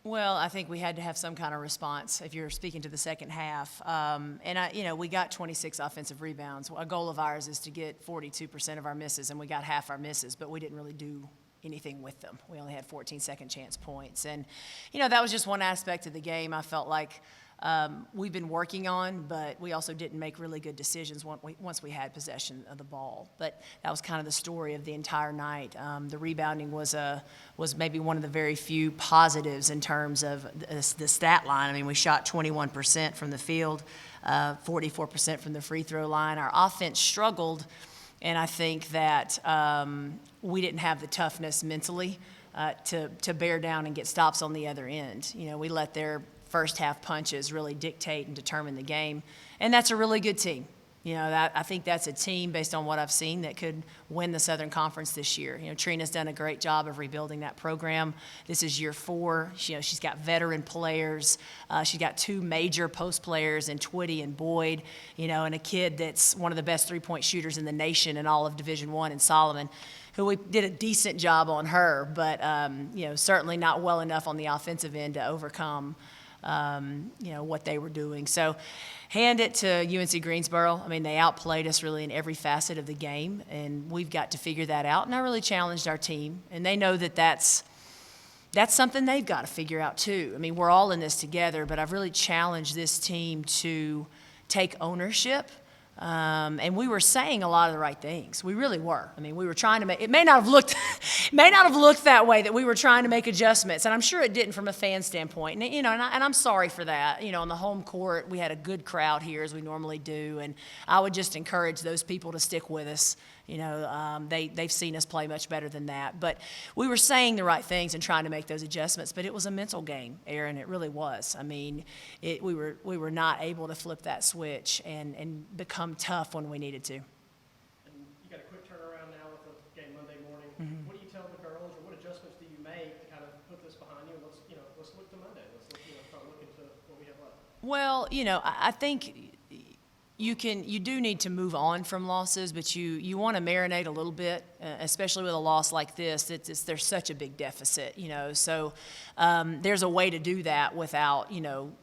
Well, I think we had to have some kind of response if you're speaking to the second half. We got 26 offensive rebounds. A goal of ours is to get 42% of our misses, and we got half our misses, but we didn't really do anything with them. We only had 14 second chance points. And, that was just one aspect of the game I felt like we've been working on, but we also didn't make really good decisions once we had possession of the ball. But that was kind of the story of the entire night. The rebounding was maybe one of the very few positives in terms of the stat line. I mean, we shot 21% from the field, 44% from the free throw line. Our offense struggled, and I think that we didn't have the toughness mentally to bear down and get stops on the other end. We let their first half punches really dictate and determine the game, and that's a really good team. I think that's a team, based on what I've seen, that could win the Southern Conference this year. Trina's done a great job of rebuilding that program. This is year 4. She's got veteran players. She's got 2 major post players in Twitty and Boyd, and a kid that's one of the best three-point shooters in the nation in all of Division I in Solomon, who we did a decent job on her, but certainly not well enough on the offensive end to overcome what they were doing. So hand it to UNC Greensboro. I mean, they outplayed us really in every facet of the game, and we've got to figure that out. And I really challenged our team, and they know that that's something they've got to figure out too. I mean, we're all in this together, but I've really challenged this team to take ownership. And we were saying a lot of the right things. We really were. I mean, we were trying to make, it may not have looked that way, that we were trying to make adjustments, and I'm sure it didn't from a fan standpoint. And I'm sorry for that. On the home court, we had a good crowd here, as we normally do, and I would just encourage those people to stick with us. They've seen us play much better than that. But we were saying the right things and trying to make those adjustments. But it was a mental game, Aaron. It really was. I mean, we were not able to flip that switch and become tough when we needed to. And you got a quick turnaround now with the game Monday morning. Mm-hmm. What do you tell the girls, or what adjustments do you make to kind of put this behind you? Let's look to Monday. Let's start looking to what we have left. Well, I think you do need to move on from losses, but you want to marinate a little bit, especially with a loss like this. There's such a big deficit, So there's a way to do that without,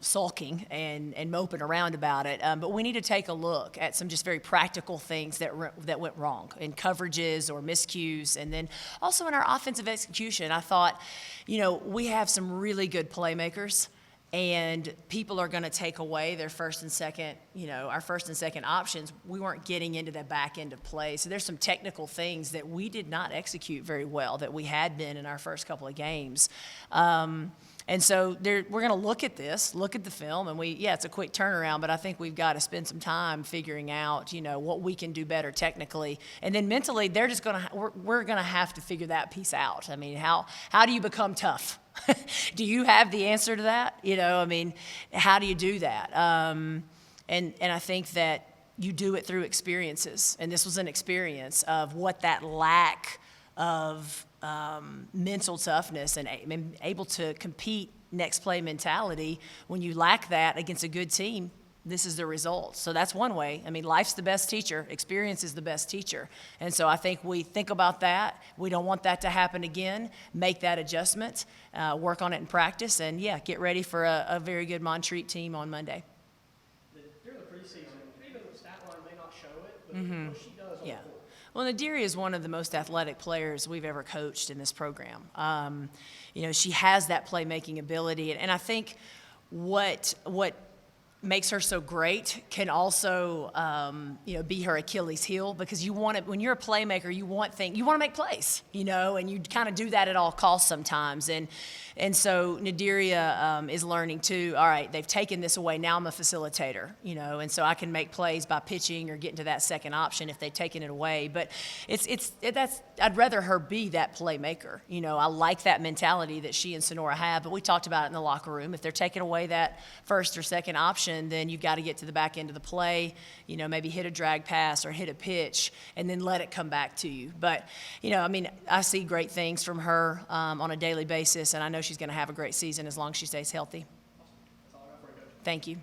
sulking and moping around about it. But we need to take a look at some just very practical things that went wrong in coverages or miscues, and then also in our offensive execution. I thought, we have some really good playmakers. And people are going to take away their first and second, our first and second options. We weren't getting into the back end of play. So there's some technical things that we did not execute very well that we had been in our first couple of games. And so we're going to look at the film, and it's a quick turnaround, but I think we've got to spend some time figuring out, what we can do better technically. And then mentally, we're going to have to figure that piece out. I mean, how do you become tough? Do you have the answer to that? How do you do that? And I think that you do it through experiences. And this was an experience of what that lack of mental toughness and able to compete next play mentality, when you lack that against a good team, this is the result. So that's one way. Life's the best teacher. Experience is the best teacher. And so I think we think about that. We don't want that to happen again. Make that adjustment, work on it in practice, and, get ready for a very good Montreat team on Monday. During the preseason, even the stat line may not show it, but what she does on the court. Well, Nadiri is one of the most athletic players we've ever coached in this program. She has that playmaking ability, and I think what makes her so great can also be her Achilles heel, because when you're a playmaker, you want to make plays, and you kind of do that at all costs sometimes. And so Nadiria is learning too. All right, they've taken this away. Now I'm a facilitator, and so I can make plays by pitching or getting to that second option if they've taken it away. But I'd rather her be that playmaker. I like that mentality that she and Sonora have. But we talked about it in the locker room. If they're taking away that first or second option, then you've got to get to the back end of the play. Maybe hit a drag pass or hit a pitch, and then let it come back to you. But I see great things from her on a daily basis, and I know she's going to have a great season as long as she stays healthy. Awesome. That's all I got for you, Coach. Thank you.